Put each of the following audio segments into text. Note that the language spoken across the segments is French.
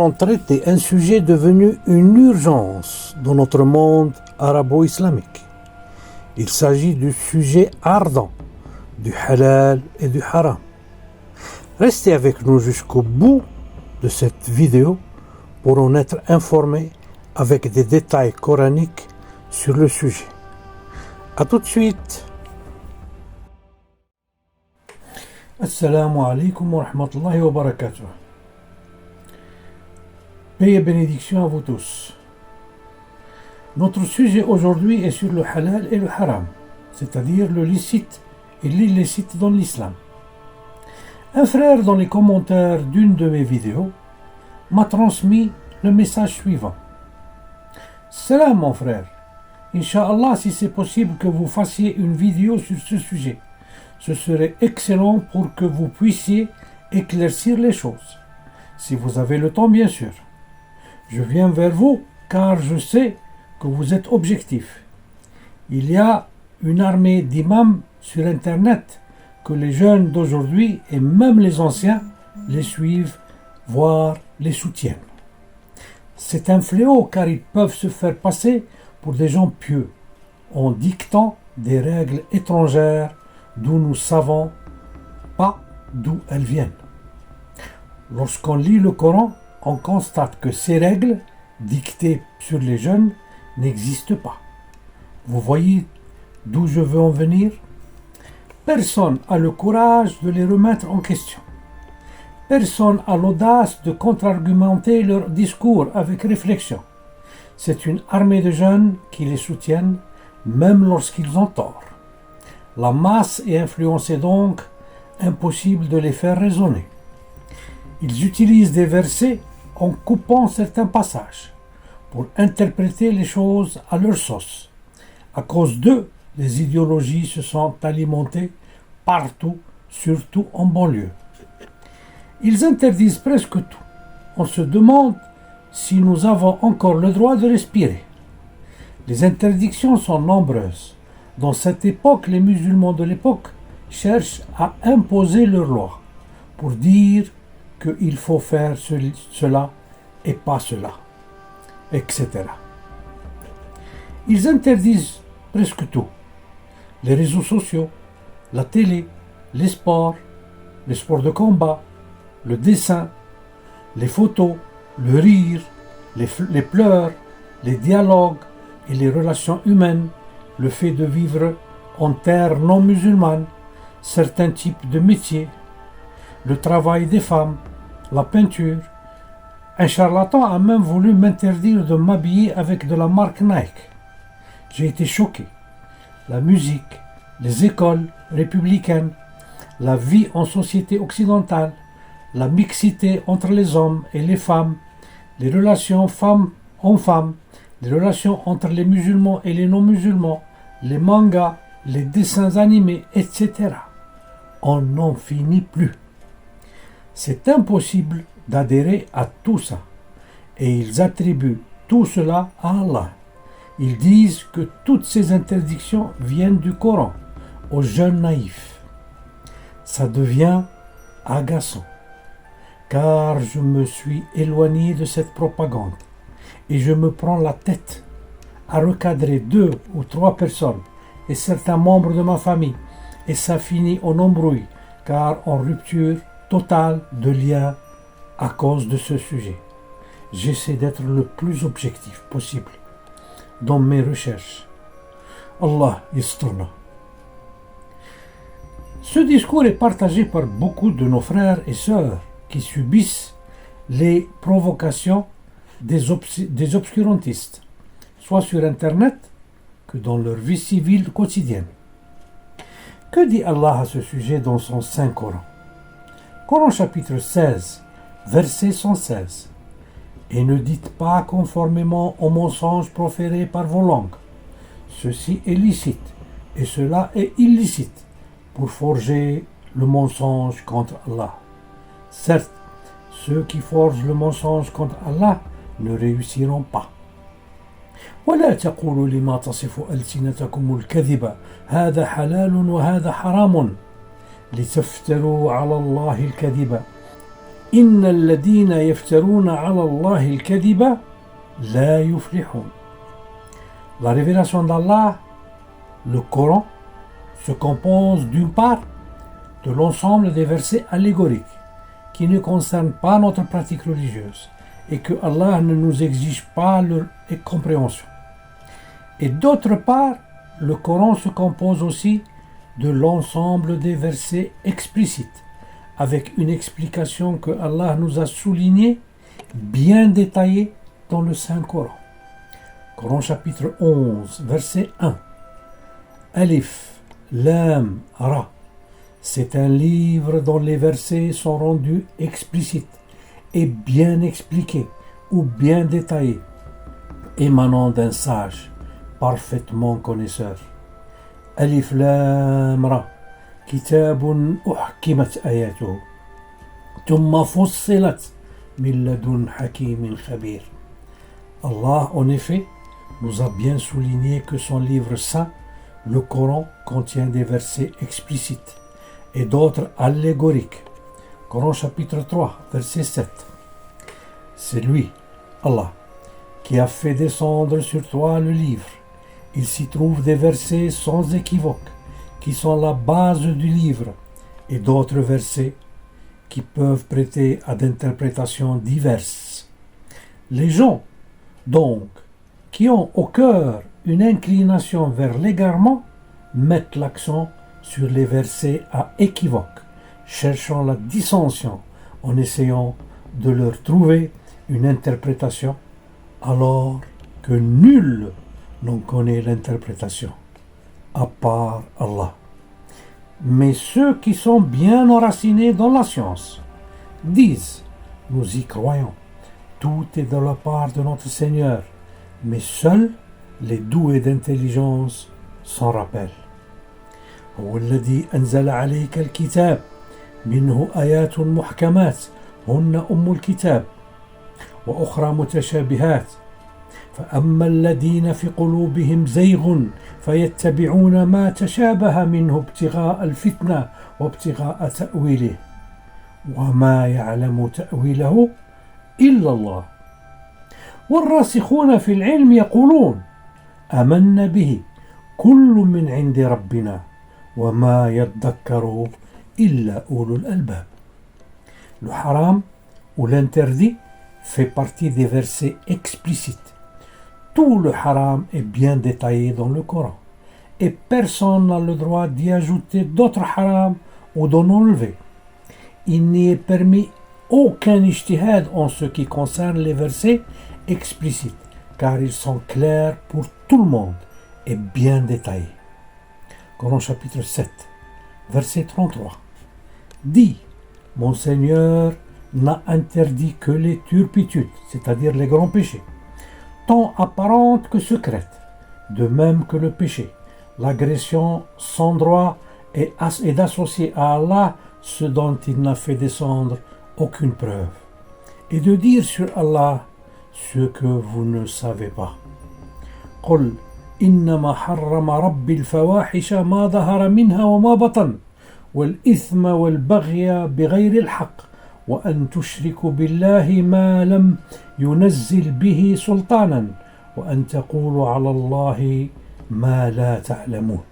allons traiter un sujet devenu une urgence dans notre monde arabo-islamique. Il s'agit du sujet ardent, du halal et du haram. Restez avec nous jusqu'au bout de cette vidéo pour en être informé avec des détails coraniques sur le sujet. A tout de suite. Assalamu alaikum wa rahmatullahi wa barakatuh. Paix et bénédiction à vous tous. Notre sujet aujourd'hui est sur le halal et le haram, c'est-à-dire le licite et l'illicite dans l'islam. Un frère dans les commentaires d'une de mes vidéos m'a transmis le message suivant. Salam mon frère, Inch'Allah si c'est possible que vous fassiez une vidéo sur ce sujet. Ce serait excellent pour que vous puissiez éclaircir les choses. Si vous avez le temps bien sûr. Je viens vers vous car je sais que vous êtes objectif. Il y a une armée d'imams sur Internet que les jeunes d'aujourd'hui et même les anciens les suivent, voire les soutiennent. C'est un fléau car ils peuvent se faire passer pour des gens pieux en dictant des règles étrangères d'où nous savons pas d'où elles viennent. Lorsqu'on lit le Coran, on constate que ces règles dictées sur les jeunes n'existent pas. Vous voyez d'où je veux en venir? Personne n'a le courage de les remettre en question. Personne n'a l'audace de contre-argumenter leur discours avec réflexion. C'est une armée de jeunes qui les soutiennent, même lorsqu'ils ont tort. La masse est influencée donc, impossible de les faire raisonner. Ils utilisent des versets en coupant certains passages pour interpréter les choses à leur sauce. À cause d'eux, les idéologies se sont alimentées partout, surtout en banlieue. Ils interdisent presque tout. On se demande si nous avons encore le droit de respirer. Les interdictions sont nombreuses. Dans cette époque, les musulmans de l'époque cherchent à imposer leurs lois pour dire qu'il faut faire cela et pas cela, etc. Ils interdisent presque tout. Les réseaux sociaux, la télé, les sports de combat, le dessin, les photos, le rire, les pleurs, les dialogues et les relations humaines, le fait de vivre en terre non musulmane, certains types de métiers, le travail des femmes, la peinture. Un charlatan a même voulu m'interdire de m'habiller avec de la marque Nike. J'ai été choqué. La musique, les écoles républicaines, la vie en société occidentale, la mixité entre les hommes et les femmes, les relations femmes-hommes, les relations entre les musulmans et les non-musulmans, les mangas, les dessins animés, etc. On n'en finit plus. C'est impossible d'adhérer à tout ça. Et ils attribuent tout cela à Allah. Ils disent que toutes ces interdictions viennent du Coran, aux jeunes naïfs. Ça devient agaçant, car je me suis éloigné de cette propagande et je me prends la tête à recadrer 2 ou 3 personnes et certains membres de ma famille et ça finit en embrouille, car en rupture totale de lien à cause de ce sujet. J'essaie d'être le plus objectif possible dans mes recherches. Allah yasturna. Ce discours est partagé par beaucoup de nos frères et sœurs qui subissent les provocations des obscurantistes, soit sur Internet que dans leur vie civile quotidienne. Que dit Allah à ce sujet dans son Saint Coran? Coran chapitre 16, verset 116. Et ne dites pas conformément aux mensonges proférés par vos langues. Ceci est licite et cela est illicite pour forger le mensonge contre Allah. Certes, ceux qui forgent le mensonge contre Allah ne réussiront pas. ولا تقولوا لما تصف ألسنتكم الكذب هذا حلال وهذا حرام لتفتروا على الله الكذب إن الذين يفترون على الله الكذب لا يفلحون. La révélation d'Allah, le Coran, se compose d'une part de l'ensemble des versets allégoriques qui ne concernent pas notre pratique religieuse et que Allah ne nous exige pas leur compréhension. Et d'autre part, le Coran se compose aussi de l'ensemble des versets explicites, avec une explication que Allah nous a soulignée, bien détaillée dans le Saint-Coran. Coran chapitre 11, verset 1. Alif, Lam, Ra. C'est un livre dont les versets sont rendus explicites et bien expliqués ou bien détaillés, émanant d'un sage, parfaitement connaisseur. Alif Lam Ra, Kitabun uhkimat ayatuhu, thumma fussilat min ladun hakimin khabir. Allah, en effet, nous a bien souligné que son livre saint, le Coran, contient des versets explicites et d'autres allégoriques. Coran chapitre 3, verset 7. C'est lui, Allah, qui a fait descendre sur toi le livre. Il s'y trouve des versets sans équivoque, qui sont la base du livre, et d'autres versets qui peuvent prêter à d'interprétations diverses. Les gens, donc, qui ont au cœur une inclination vers l'égarement, mettent l'accent sur les versets à équivoque, cherchant la dissension en essayant de leur trouver une interprétation, alors que nul n'en connaît l'interprétation, à part Allah. Mais ceux qui sont bien enracinés dans la science disent: nous y croyons, tout est de la part de notre Seigneur, mais seuls les doués d'intelligence s'en rappellent. هو الذي أنزل عليك الكتاب منه آيات محكمات هن أم الكتاب وأخرى متشابهات فأما الذين في قلوبهم زيغ فيتبعون ما تشابه منه ابتغاء الفتنة وابتغاء تأويله وما يعلم تأويله إلا الله والراسخون في العلم يقولون آمنا به كل من عند ربنا وما يذكر إلا أولو الألباب. Le haram ou l'interdit fait partie des versets explicites. Tout le haram est bien détaillé dans le Coran et personne n'a le droit d'y ajouter d'autres haram ou d'en enlever. Il n'y est permis aucun ijtihad en ce qui concerne les versets explicites car ils sont clairs pour tout le monde et bien détaillés. Coran chapitre 7, verset 33. Dis, mon Seigneur n'a interdit que les turpitudes, c'est-à-dire les grands péchés, tant apparentes que secrètes, de même que le péché, l'agression sans droit et d'associer à Allah ce dont il n'a fait descendre aucune preuve, et de dire sur Allah ce que vous ne savez pas. قل إنما حرم ربي الفواحش ما ظهر منها وما بطن والإثم والبغي بغير الحق وأن تشركوا بالله ما لم ينزل به سلطانا وأن تقولوا على الله ما لا تعلمون.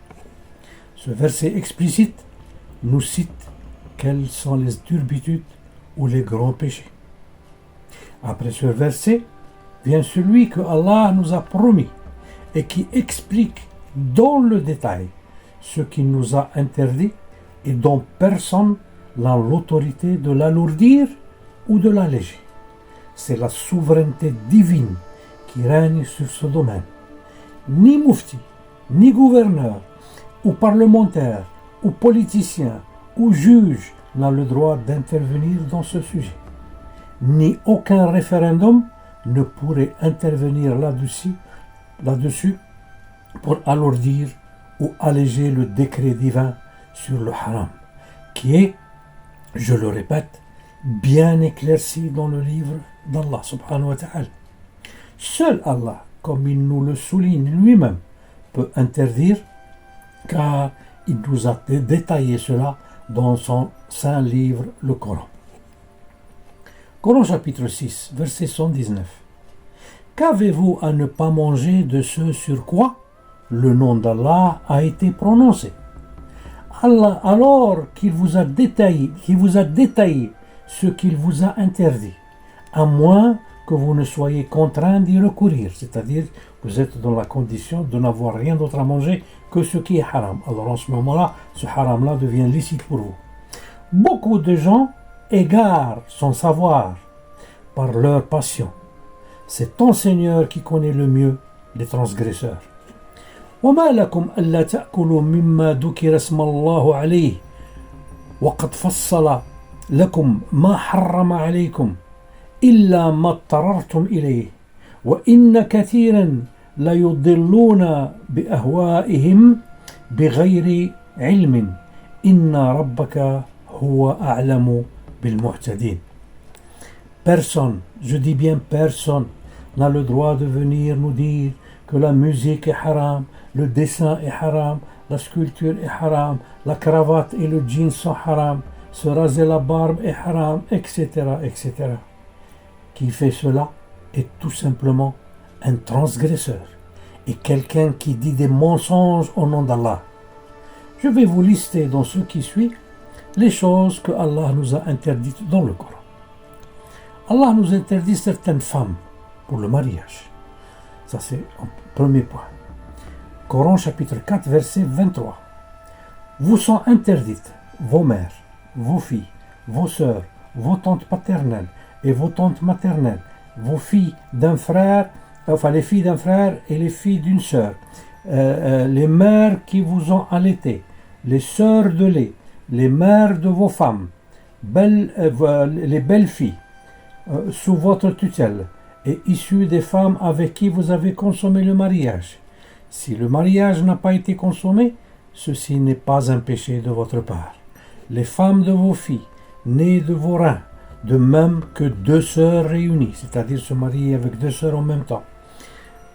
Ce verset explicite nous cite quelles sont les turpitudes ou les grands péchés. Après ce verset vient celui que Allah nous a promis et qui explique dans le détail ce qu'il nous a interdit et dont personne n'a l'autorité de l'alourdir ou de l'alléger. C'est la souveraineté divine qui règne sur ce domaine. Ni mufti, ni gouverneur, ou parlementaire, ou politicien, ou juge n'a le droit d'intervenir dans ce sujet. Ni aucun référendum ne pourrait intervenir là-dessus pour alourdir ou alléger le décret divin sur le haram, qui est, je le répète, bien éclairci dans le livre d'Allah subhanahu wa ta'ala. Seul Allah, comme il nous le souligne lui-même, peut interdire, car il nous a détaillé cela dans son saint livre, le Coran. Coran chapitre 6, verset 119. Qu'avez-vous à ne pas manger de ce sur quoi le nom d'Allah a été prononcé? Allah, alors qu'il vous a détaillé ce qu'il vous a interdit, à moins que vous ne soyez contraint d'y recourir, c'est-à-dire vous êtes dans la condition de n'avoir rien d'autre à manger que ce qui est haram. Alors en ce moment-là, ce haram-là devient licite pour vous. Beaucoup de gens égarent son savoir par leur passion. C'est ton Seigneur qui connaît le mieux les transgresseurs. وما لكم ألا تأكلوا مما ذكر اسم الله عليه وقد فصل لكم ما حرم عليكم إلا ما اضطررتم إليه وإن كثيرا ليضلون بأهوائهم بغير علم إن ربك هو أعلم بالمعتدين. Personne, je dis bien personne, n'a le droit de venir nous dire que la musique est haram, le dessin est haram, la sculpture est haram, la cravate et le jean sont haram, se raser la barbe est haram, etc., etc. Qui fait cela est tout simplement un transgresseur et quelqu'un qui dit des mensonges au nom d'Allah. Je vais vous lister dans ce qui suit les choses que Allah nous a interdites dans le Coran. Allah nous interdit certaines femmes pour le mariage. Ça c'est un premier point. Coran chapitre 4 verset 23. Vous sont interdites vos mères, vos filles, vos sœurs, vos tantes paternelles et vos tantes maternelles, vos filles d'un frère, enfin les filles d'un frère et les filles d'une sœur, les mères qui vous ont allaité, les sœurs de lait, les mères de vos femmes, les belles filles sous votre tutelle et issues des femmes avec qui vous avez consommé le mariage. Si le mariage n'a pas été consommé, ceci n'est pas un péché de votre part. Les femmes de vos filles, nées de vos reins, de même que deux sœurs réunies, c'est-à-dire se marier avec deux sœurs en même temps.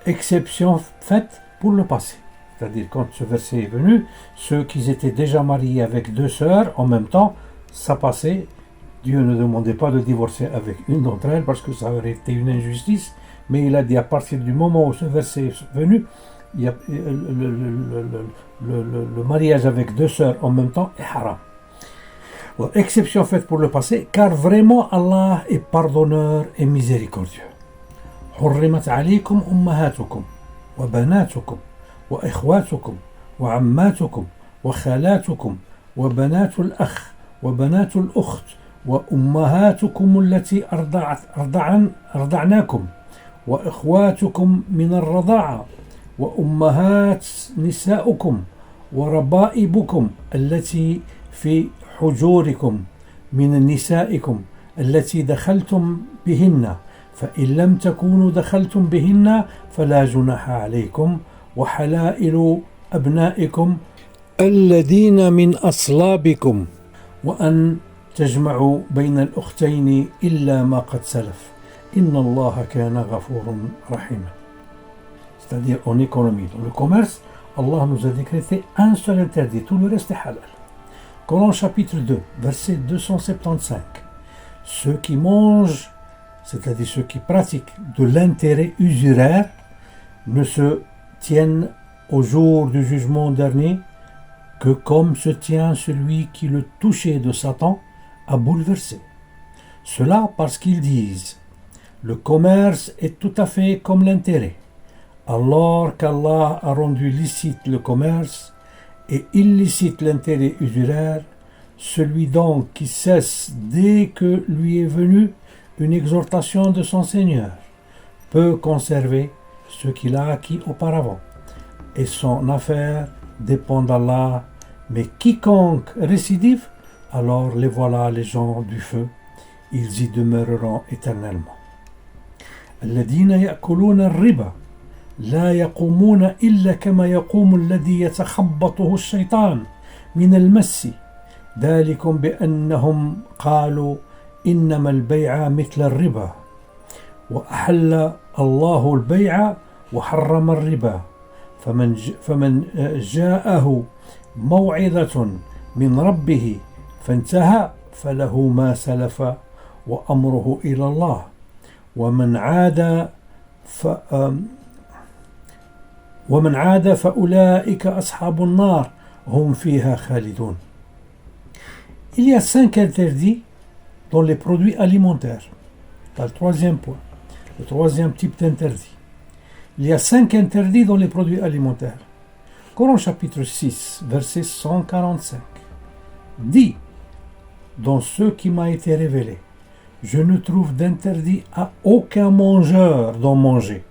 Exception faite pour le passé. C'est-à-dire quand ce verset est venu, ceux qui étaient déjà mariés avec deux sœurs en même temps, ça passait. Dieu ne demandait pas de divorcer avec une d'entre elles parce que ça aurait été une injustice, mais il a dit à partir du moment où ce verset est venu, il y a, le mariage avec deux sœurs en même temps est haram. Bon, exception faite pour le passé, car vraiment Allah est pardonneur et miséricordieux. حرمت عليكم أمهاتكم وبناتكم وإخواتكم وعماتكم وخالاتكم وبنات الأخ وبنات الأخت وأمهاتكم التي أرضعناكم وإخواتكم من الرضاعة وأمهات نسائكم وربائبكم التي في حجوركم من نسائكم التي دخلتم بهن فإن لم تكونوا دخلتم بهن فلا جناح عليكم وحلائل أبنائكم الذين من أصلابكم وأن تجمعوا بين الأختين إلا ما قد سلف إن الله كان غفورا رحيما. C'est-à-dire en économie, dans le commerce, Allah nous a décrété un seul interdit, tout le reste est halal. Coran chapitre 2, verset 275. Ceux qui mangent, c'est-à-dire ceux qui pratiquent de l'intérêt usuraire, ne se tiennent au jour du jugement dernier que comme se tient celui qui le toucher de Satan a bouleversé. Cela parce qu'ils disent « Le commerce est tout à fait comme l'intérêt ». Alors qu'Allah a rendu licite le commerce et illicite l'intérêt usuraire, celui donc qui cesse dès que lui est venue une exhortation de son Seigneur peut conserver ce qu'il a acquis auparavant, et son affaire dépend d'Allah, mais quiconque récidive, alors les voilà les gens du feu, ils y demeureront éternellement. الذين يأكلون الربا لا يقومون إلا كما يقوم الذي يتخبطه الشيطان من المس ذلكم بأنهم قالوا إنما البيع مثل الربا وأحل الله البيع وحرم الربا فمن جاءه موعظة من ربه فانتهى فله ما سلف وأمره إلى الله ومن عاد فأولئك أصحاب النار هم فيها خالدون. Il y a 5 interdits dans les produits alimentaires. C'est le troisième point, le troisième type d'interdit. Il y a 5 interdits dans les produits alimentaires. Coran chapitre 6, verset 145. Dit, dans ce qui m'a été révélé, je ne trouve d'interdit à aucun mangeur d'en manger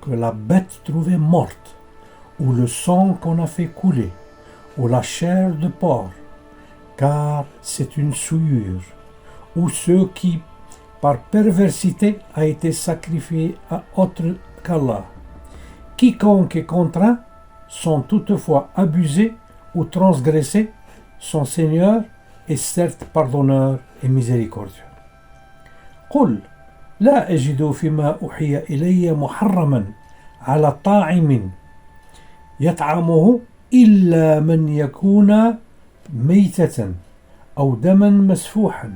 que la bête trouvée morte, ou le sang qu'on a fait couler, ou la chair de porc, car c'est une souillure, ou ceux qui, par perversité, a été sacrifié à autre qu'Allah. Quiconque est contraint, sans toutefois abuser ou transgresser, son Seigneur est certes pardonneur et miséricordieux. قل لا أجد فيما أوحي إلي محرما على طاعم يطعمه إلا من يكون ميتة أو دما مسفوحا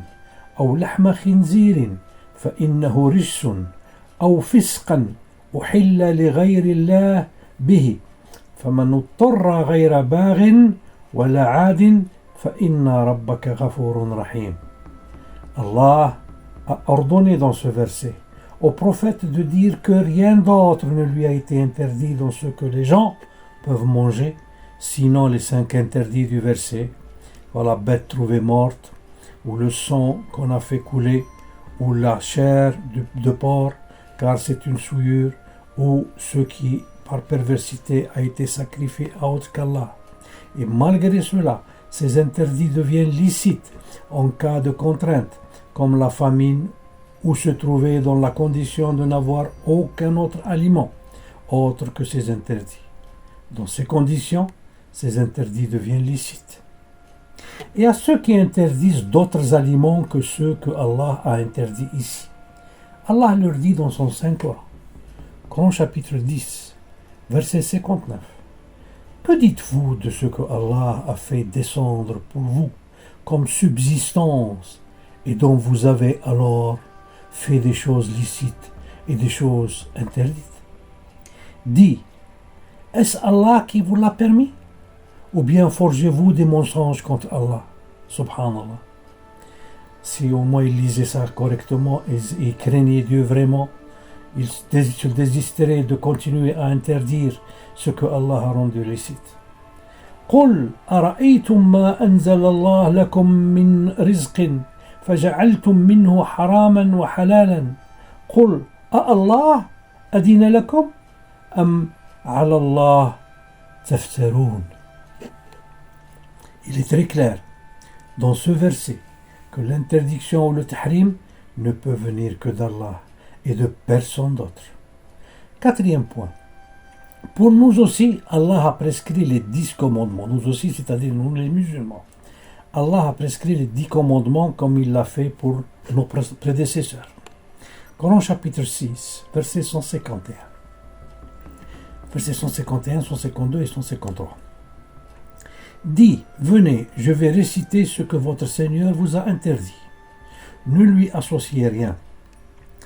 أو لحم خنزير فإنه رجس أو فسقا أحل لغير الله به فمن اضطر غير باغ ولا عاد فإن ربك غفور رحيم. Allah a ordonné dans ce verset au prophète de dire que rien d'autre ne lui a été interdit dans ce que les gens peuvent manger, sinon les 5 interdits du verset, la bête trouvée morte, ou le sang qu'on a fait couler, ou la chair de porc, car c'est une souillure, ou ce qui, par perversité, a été sacrifié à autre qu'Allah. Et malgré cela, ces interdits deviennent licites en cas de contrainte, comme la famine, ou se trouver dans la condition de n'avoir aucun autre aliment autre que ces interdits. Dans ces conditions, ces interdits deviennent licites. Et à ceux qui interdisent d'autres aliments que ceux que Allah a interdits ici, Allah leur dit dans son Saint Coran, Coran chapitre 10, verset 59, que dites-vous de ce que Allah a fait descendre pour vous comme subsistance et dont vous avez alors fait des choses licites et des choses interdites? Dis, est-ce Allah qui vous l'a permis? Ou bien forgez-vous des mensonges contre Allah? Subhanallah. Si au moins ils lisaient ça correctement et craignaient Dieu vraiment, ils désisteraient de continuer à interdire ce que Allah a rendu licite. قل أرأيتم ما أنزل الله لكم من رزق فجعلتم منه حراما وحلالا قل أالله أذن لكم أم على الله تفترون. Il est très clair dans ce verset que l'interdiction ou le tahrim ne peut venir que d'Allah et de personne d'autre. 4e point. Pour nous aussi, Allah a prescrit les 10 commandements. Nous aussi, c'est-à-dire nous les musulmans. Allah a prescrit les 10 commandements comme il l'a fait pour nos prédécesseurs. Coran chapitre 6, verset 151. Versets 151, 152 et 153. Dis, venez, je vais réciter ce que votre Seigneur vous a interdit. Ne lui associez rien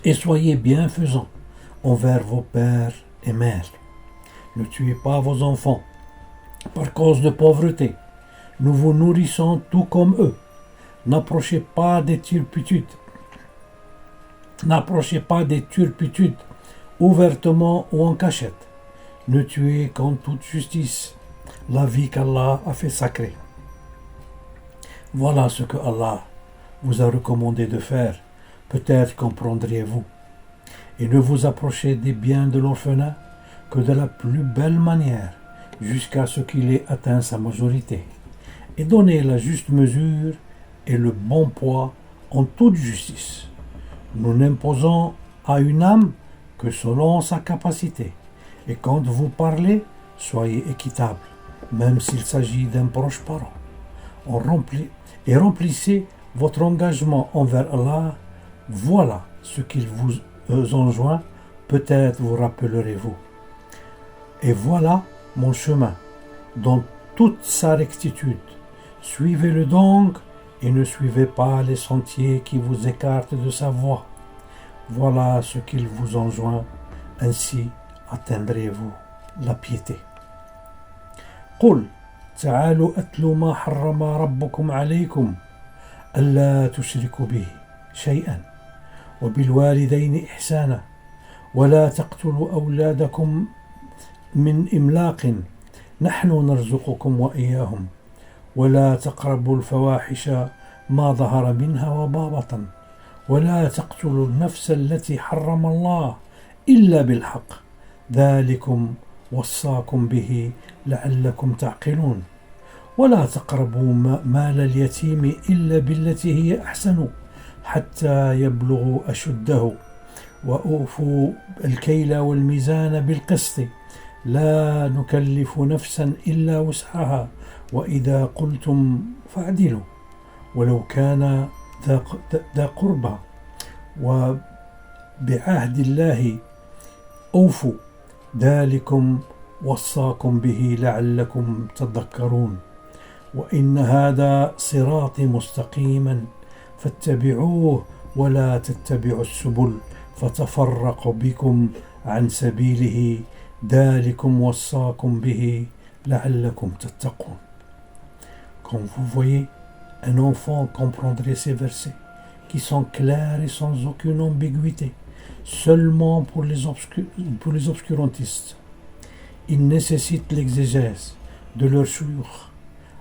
et soyez bienfaisants envers vos pères et mères. Ne tuez pas vos enfants par cause de pauvreté. Nous vous nourrissons tout comme eux. N'approchez pas des turpitudes. N'approchez pas des turpitudes ouvertement ou en cachette. Ne tuez qu'en toute justice la vie qu'Allah a fait sacrée. Voilà ce que Allah vous a recommandé de faire. Peut-être comprendriez-vous. Et ne vous approchez des biens de l'orphelin que de la plus belle manière, jusqu'à ce qu'il ait atteint sa majorité. Et donnez la juste mesure et le bon poids en toute justice. Nous n'imposons à une âme que selon sa capacité. Et quand vous parlez, soyez équitable, même s'il s'agit d'un proche parent. Remplissez votre engagement envers Allah. Voilà ce qu'il vous enjoint, peut-être vous rappellerez-vous. Et voilà mon chemin, dans toute sa rectitude. Suivez-le donc et ne suivez pas les sentiers qui vous écartent de sa voie. Voilà ce qu'il vous enjoint, ainsi atteindrez-vous la piété. قل تعالوا أتل ما حرم ربكم عليكم ألا تشركوا به شيئا وبالوالدين إحسانا ولا تقتلوا أولادكم من إملاق نحن نرزقكم وإياهم ولا تقربوا الفواحش ما ظهر منها وما ولا تقتلوا النفس التي حرم الله إلا بالحق ذلكم وصاكم به لعلكم تعقلون ولا تقربوا مال اليتيم إلا بالتي هي أحسن حتى يبلغوا أشده وأوفوا الكيل والميزان بالقسط لا نكلف نفسا إلا وسعها وإذا قلتم فاعدلوا ولو كان ذا قربى وبعهد الله أوفوا ذلكم وصاكم به لعلكم تذكرون وإن هذا صراطي مستقيما فاتبعوه ولا تتبعوا السبل فتفرق بكم عن سبيله ذلكم وصاكم به لعلكم تتقون. Comme vous voyez, un enfant comprendrait ces versets qui sont clairs et sans aucune ambiguïté, seulement pour les obscurantistes. Ils nécessitent l'exégèse de leur shuyukh.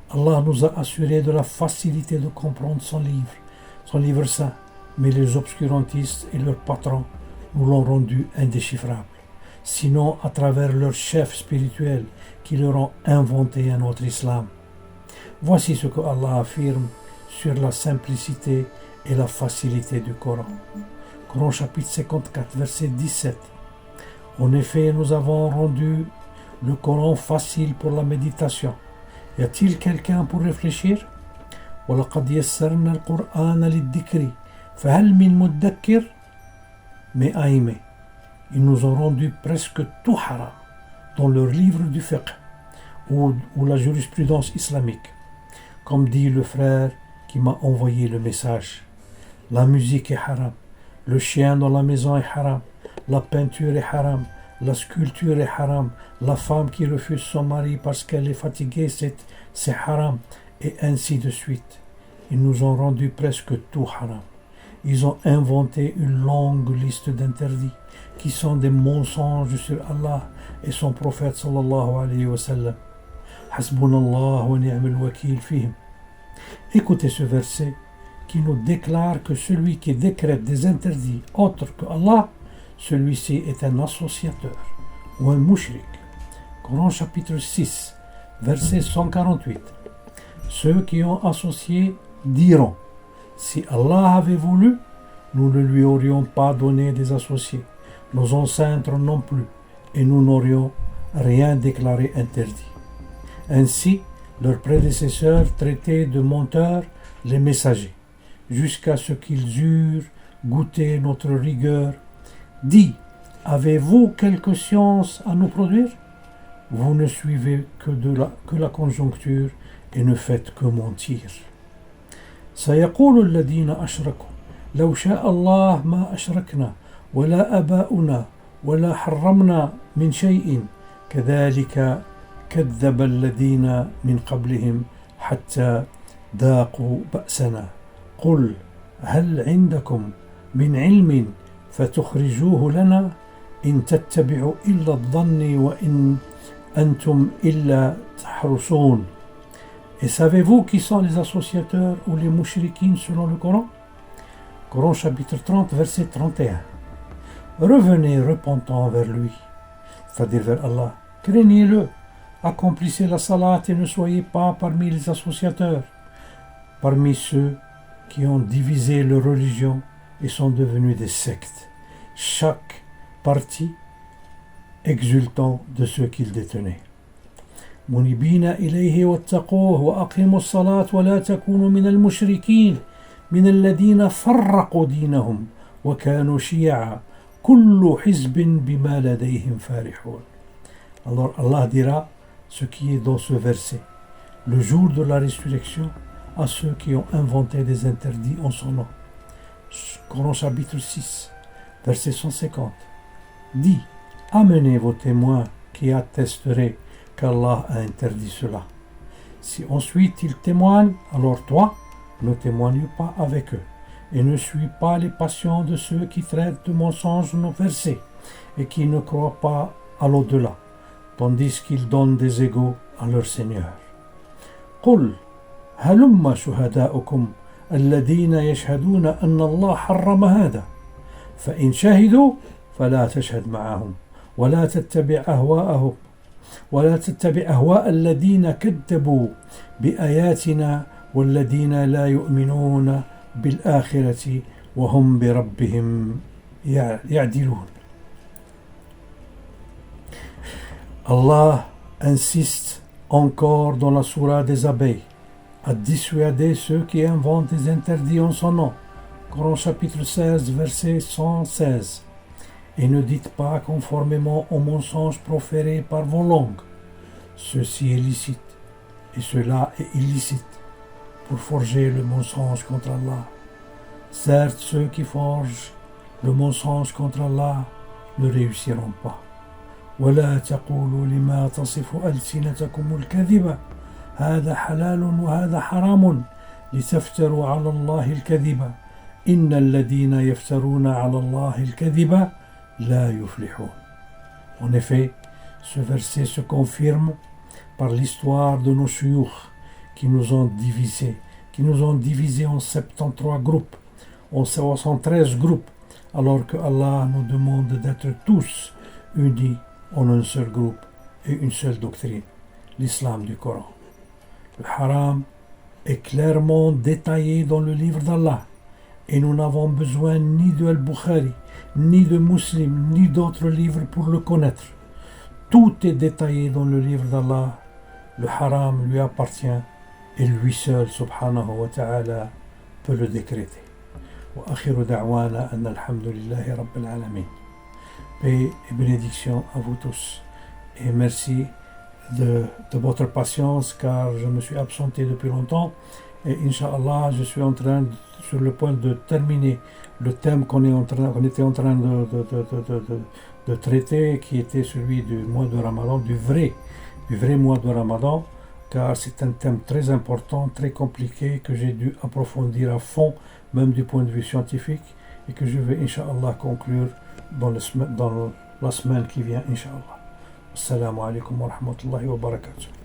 Allah nous a assuré de la facilité de comprendre son livre saint, mais les obscurantistes et leurs patrons nous l'ont rendu indéchiffrable, sinon à travers leurs chefs spirituels qui leur ont inventé un autre islam. Voici ce que Allah affirme sur la simplicité et la facilité du Coran. Coran chapitre 54, verset 17. En effet, nous avons rendu le Coran facile pour la méditation. Y a-t-il quelqu'un pour réfléchir? وَلَقَدْ يَسَّرْنَا الْقُرْآنَ لِلذِّكْرِ فَهَلْ مِن مُدَّكِّرٍ. Mais aimés, ils nous ont rendu presque tout haram dans leur livre du fiqh ou la jurisprudence islamique. Comme dit le frère qui m'a envoyé le message, la musique est haram, le chien dans la maison est haram, la peinture est haram, la sculpture est haram, la femme qui refuse son mari parce qu'elle est fatiguée, c'est haram, et ainsi de suite. Ils nous ont rendu presque tout haram. Ils ont inventé une longue liste d'interdits qui sont des mensonges sur Allah et son prophète sallallahu alayhi wa sallam. Hasbunallah wa ni'mal wakil fihim. Écoutez ce verset qui nous déclare que celui qui décrète des interdits autres que Allah, celui-ci est un associateur ou un mushrik. Coran chapitre 6, verset 148. Ceux qui ont associé diront: si Allah avait voulu, nous ne lui aurions pas donné des associés, nos ancêtres non plus, et nous n'aurions rien déclaré interdit. Ainsi, leurs prédécesseurs traitaient de menteurs les messagers, jusqu'à ce qu'ils eurent goûté notre rigueur. Dis, avez-vous quelque science à nous produire? Vous ne suivez que la conjoncture et ne faites que mentir. سيقول الذين أشركوا لو شاء الله ما أشركنا ولا آباؤنا ولا حرمنا من شيء كذلك كذب الذين من قبلهم حتى ذاقوا بأسنا قل هل عندكم من علم فتخرجوه لنا إن تتبعوا إلا الظن وإن أنتم إلا تحرصون. Et savez-vous qui sont les associateurs ou les mouchriquines selon le Coran? Coran chapitre 30, verset 31. Revenez repentant vers lui, c'est-à-dire vers Allah. Craignez-le, accomplissez la salat et ne soyez pas parmi les associateurs, parmi ceux qui ont divisé leur religion et sont devenus des sectes, chaque parti exultant de ceux qu'ils détenaient. منيبين إليه واتقوه وأقيموا الصلاة ولا تكونوا من المشركين من الذين فرقوا دينهم وكانوا شيعا كل حزب بما لديهم فرحون. Alors Allah dira ce qui est dans ce verset. Le jour de la résurrection, à ceux qui ont inventé des interdits en son nom. Coran chapitre 6, verset 150. Dis, amenez vos témoins qui attesteraient qu'Allah a interdit cela. Si ensuite ils témoignent, alors toi, ne témoigne pas avec eux, et ne suis pas les passions de ceux qui traitent de mensonges nos versets, et qui ne croient pas à l'au-delà, tandis qu'ils donnent des égaux à leur Seigneur. قل هلم شهداؤكم الذين يشهدون أن الله حرم هذا فإن شهدوا فلا تشهد معهم ولا تتبع أهواء الذين كذبوا بآياتنا والذين لا يؤمنون بالآخرة وهم بربهم يعدلون. Allah insiste encore dans la sourate des abeilles à dissuader ceux qui inventent des interdits en son nom. Coran chapitre 16, verset 116. Et ne dites pas conformément aux mensonges proférés par vos langues. Ceci est licite et cela est illicite pour forger le mensonge contre Allah. Certes, ceux qui forgent le mensonge contre Allah ne réussiront pas. ولا تقولوا لما تصف ألسنتكم الكذب هذا حلال وهذا حرام لتفتروا على الله الكذب إن الذين يفترون على الله الكذب لا يفلحون. En effet, ce verset se confirme par l'histoire de nos shuyukh qui nous ont divisés en 73 groupes, en 73 groupes, alors que Allah nous demande d'être tous unis en un seul groupe et une seule doctrine, l'islam du Coran. Le haram est clairement détaillé dans le livre d'Allah et nous n'avons besoin ni de Al-Bukhari, ni de Muslim, ni d'autres livres pour le connaître. Tout est détaillé dans le livre d'Allah. Le haram lui appartient et lui seul, subhanahu wa ta'ala, peut le décréter. Wa akhiru da'wana anna alhamdulillahi rabbil alamin. Paix et bénédiction à vous tous. Et merci de votre patience car je me suis absenté depuis longtemps. Et Inch'Allah, je suis sur le point de terminer le thème qu'on était en train de traiter, qui était celui du mois de Ramadan, du vrai mois de Ramadan, car c'est un thème très important, très compliqué, que j'ai dû approfondir à fond, même du point de vue scientifique, et que je vais, Inch'Allah, conclure dans la semaine qui vient, Inch'Allah. Assalamu alaikum wa rahmatullahi wa barakatuh.